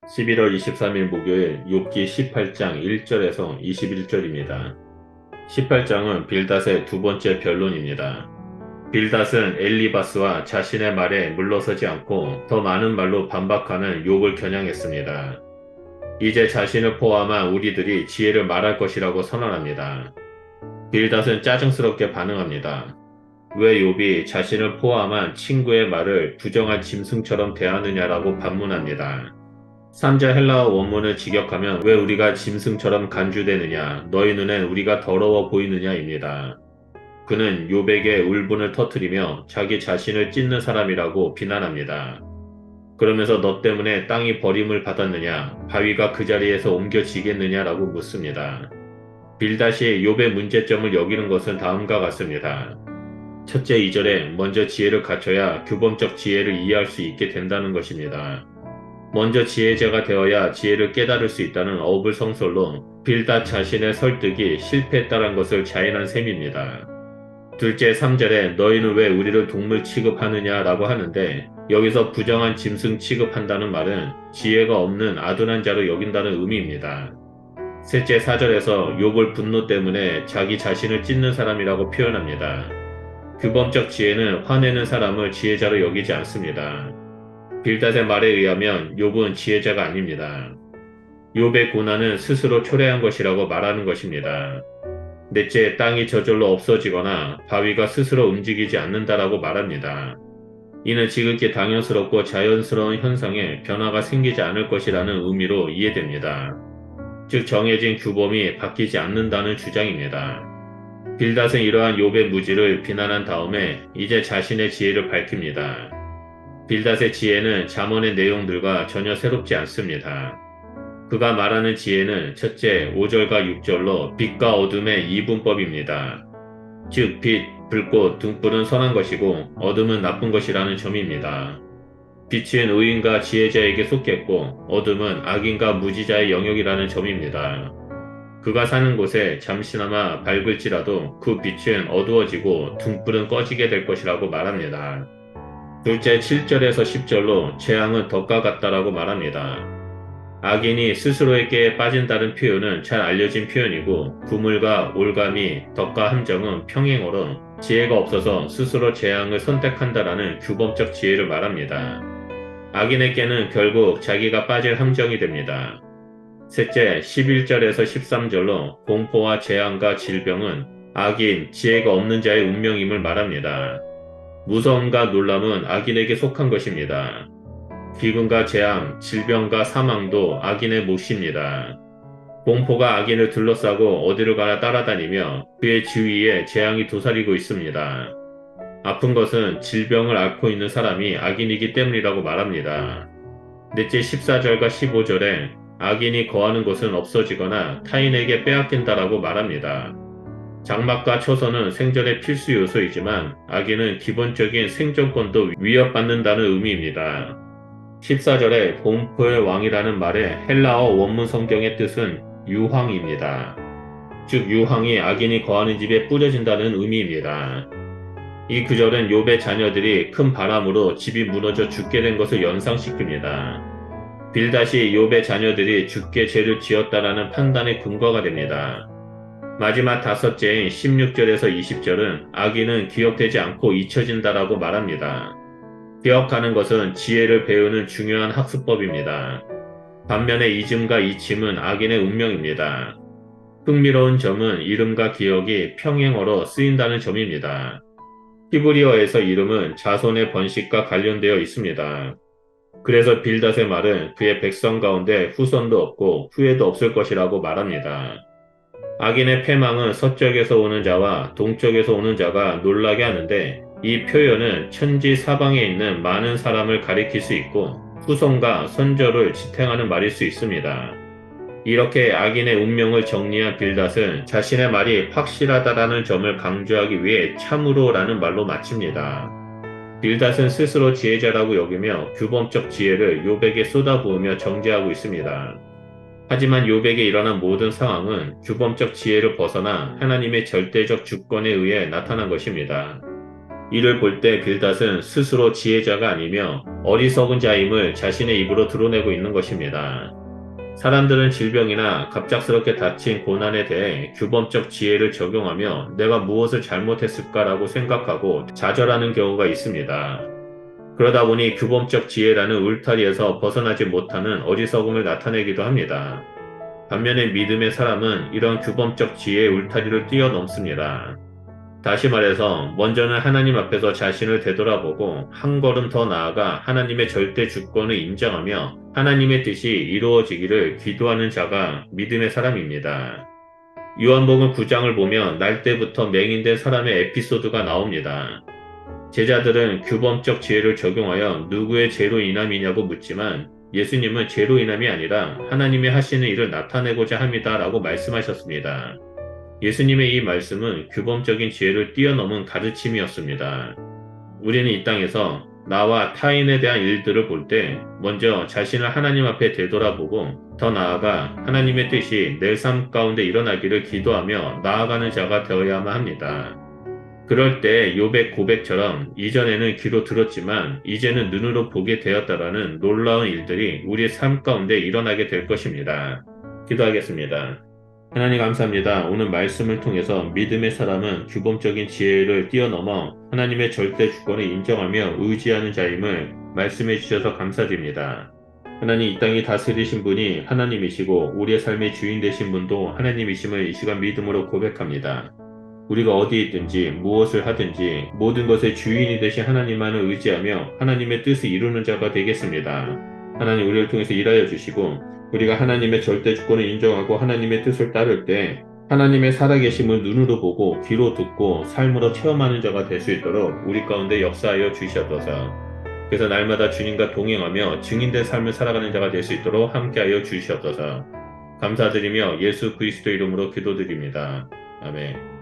11월 23일 목요일 욥기 18장 1절에서 21절입니다. 18장은 빌닷의 두 번째 변론입니다. 빌닷은 엘리바스와 자신의 말에 물러서지 않고 더 많은 말로 반박하는 욥을 겨냥했습니다. 이제 자신을 포함한 우리들이 지혜를 말할 것이라고 선언합니다. 빌닷은 짜증스럽게 반응합니다. 왜 욥이 자신을 포함한 친구의 말을 부정한 짐승처럼 대하느냐라고 반문합니다. 3절 헬라어 원문을 직역하면 왜 우리가 짐승처럼 간주되느냐, 너희 눈엔 우리가 더러워 보이느냐입니다. 그는 욥에게 울분을 터뜨리며 자기 자신을 찢는 사람이라고 비난합니다. 그러면서 너 때문에 땅이 버림을 받았느냐, 바위가 그 자리에서 옮겨지겠느냐라고 묻습니다. 빌닷이 욥의 문제점을 여기는 것은 다음과 같습니다. 첫째 2절에 먼저 지혜를 갖춰야 규범적 지혜를 이해할 수 있게 된다는 것입니다. 먼저 지혜자가 되어야 지혜를 깨달을 수 있다는 어불 성설로 빌닷 자신의 설득이 실패했다는 것을 자인한 셈입니다. 둘째 3절에 너희는 왜 우리를 동물 취급하느냐라고 하는데 여기서 부정한 짐승 취급한다는 말은 지혜가 없는 아둔한 자로 여긴다는 의미입니다. 셋째 4절에서 욥을 분노 때문에 자기 자신을 찢는 사람이라고 표현합니다. 규범적 지혜는 화내는 사람을 지혜자로 여기지 않습니다. 빌닷의 말에 의하면 욥은 지혜자가 아닙니다. 욥의 고난은 스스로 초래한 것이라고 말하는 것입니다. 넷째, 땅이 저절로 없어지거나 바위가 스스로 움직이지 않는다라고 말합니다. 이는 지극히 당연스럽고 자연스러운 현상에 변화가 생기지 않을 것이라는 의미로 이해됩니다. 즉 정해진 규범이 바뀌지 않는다는 주장입니다. 빌닷은 이러한 욥의 무지를 비난한 다음에 이제 자신의 지혜를 밝힙니다. 빌닷의 지혜는 잠언의 내용들과 전혀 새롭지 않습니다. 그가 말하는 지혜는 첫째 5절과 6절로 빛과 어둠의 이분법입니다. 즉 빛, 불꽃, 등불은 선한 것이고 어둠은 나쁜 것이라는 점입니다. 빛은 의인과 지혜자에게 속했고 어둠은 악인과 무지자의 영역이라는 점입니다. 그가 사는 곳에 잠시나마 밝을지라도 그 빛은 어두워지고 등불은 꺼지게 될 것이라고 말합니다. 둘째 7절에서 10절로 재앙은 덫과 같다라고 말합니다. 악인이 스스로에게 빠진다는 표현은 잘 알려진 표현이고 구물과 올가미, 덫과 함정은 평행어로 지혜가 없어서 스스로 재앙을 선택한다라는 규범적 지혜를 말합니다. 악인에게는 결국 자기가 빠질 함정이 됩니다. 셋째 11절에서 13절로 공포와 재앙과 질병은 악인, 지혜가 없는 자의 운명임을 말합니다. 무서움과 놀람은 악인에게 속한 것입니다. 기근과 재앙, 질병과 사망도 악인의 몫입니다. 공포가 악인을 둘러싸고 어디를 가나 따라다니며 그의 주위에 재앙이 도사리고 있습니다. 아픈 것은 질병을 앓고 있는 사람이 악인이기 때문이라고 말합니다. 넷째 14절과 15절에 악인이 거하는 곳은 없어지거나 타인에게 빼앗긴다라고 말합니다. 장막과 처소는 생존의 필수 요소이지만 악인은 기본적인 생존권도 위협받는다는 의미입니다. 14절에 공포의 왕이라는 말의 헬라어 원문 성경의 뜻은 유황입니다. 즉 유황이 악인이 거하는 집에 뿌려진다는 의미입니다. 이 구절은 욥의 자녀들이 큰 바람으로 집이 무너져 죽게 된 것을 연상시킵니다. 빌닷이 욥의 자녀들이 죽게 죄를 지었다라는 판단의 근거가 됩니다. 마지막 다섯째인 16절에서 20절은 악인은 기억되지 않고 잊혀진다라고 말합니다. 기억하는 것은 지혜를 배우는 중요한 학습법입니다. 반면에 잊음과 잊힘은 악인의 운명입니다. 흥미로운 점은 이름과 기억이 평행어로 쓰인다는 점입니다. 히브리어에서 이름은 자손의 번식과 관련되어 있습니다. 그래서 빌닷의 말은 그의 백성 가운데 후손도 없고 후회도 없을 것이라고 말합니다. 악인의 패망은 서쪽에서 오는 자와 동쪽에서 오는 자가 놀라게 하는데 이 표현은 천지 사방에 있는 많은 사람을 가리킬 수 있고 후손과 선조를 지탱하는 말일 수 있습니다. 이렇게 악인의 운명을 정리한 빌닷은 자신의 말이 확실하다라는 점을 강조하기 위해 참으로라는 말로 마칩니다. 빌닷은 스스로 지혜자라고 여기며 규범적 지혜를 욥에게 쏟아부으며 정죄하고 있습니다. 하지만 욥에게 일어난 모든 상황은 규범적 지혜를 벗어나 하나님의 절대적 주권에 의해 나타난 것입니다. 이를 볼 때 빌닷은 스스로 지혜자가 아니며 어리석은 자임을 자신의 입으로 드러내고 있는 것입니다. 사람들은 질병이나 갑작스럽게 닥친 고난에 대해 규범적 지혜를 적용하며 내가 무엇을 잘못했을까라고 생각하고 좌절하는 경우가 있습니다. 그러다 보니 규범적 지혜라는 울타리에서 벗어나지 못하는 어리석음을 나타내기도 합니다. 반면에 믿음의 사람은 이런 규범적 지혜의 울타리를 뛰어넘습니다. 다시 말해서 먼저는 하나님 앞에서 자신을 되돌아보고 한 걸음 더 나아가 하나님의 절대 주권을 인정하며 하나님의 뜻이 이루어지기를 기도하는 자가 믿음의 사람입니다. 요한복음 9장을 보면 날 때부터 맹인된 사람의 에피소드가 나옵니다. 제자들은 규범적 지혜를 적용하여 누구의 죄로 인함이냐고 묻지만 예수님은 죄로 인함이 아니라 하나님이 하시는 일을 나타내고자 합니다 라고 말씀하셨습니다. 예수님의 이 말씀은 규범적인 지혜를 뛰어넘은 가르침이었습니다. 우리는 이 땅에서 나와 타인에 대한 일들을 볼 때 먼저 자신을 하나님 앞에 되돌아보고 더 나아가 하나님의 뜻이 내 삶 가운데 일어나기를 기도하며 나아가는 자가 되어야만 합니다. 그럴 때 욥의 고백처럼 이전에는 귀로 들었지만 이제는 눈으로 보게 되었다라는 놀라운 일들이 우리의 삶 가운데 일어나게 될 것입니다. 기도하겠습니다. 하나님 감사합니다. 오늘 말씀을 통해서 믿음의 사람은 규범적인 지혜를 뛰어넘어 하나님의 절대 주권을 인정하며 의지하는 자임을 말씀해 주셔서 감사드립니다. 하나님 이 땅이 다스리신 분이 하나님이시고 우리의 삶의 주인 되신 분도 하나님이심을 이 시간 믿음으로 고백합니다. 우리가 어디에 있든지 무엇을 하든지 모든 것의 주인이 되신 하나님만을 의지하며 하나님의 뜻을 이루는 자가 되겠습니다. 하나님 우리를 통해서 일하여 주시고 우리가 하나님의 절대 주권을 인정하고 하나님의 뜻을 따를 때 하나님의 살아계심을 눈으로 보고 귀로 듣고 삶으로 체험하는 자가 될 수 있도록 우리 가운데 역사하여 주시옵소서. 그래서 날마다 주님과 동행하며 증인된 삶을 살아가는 자가 될 수 있도록 함께하여 주시옵소서. 감사드리며 예수 그리스도 이름으로 기도드립니다. 아멘.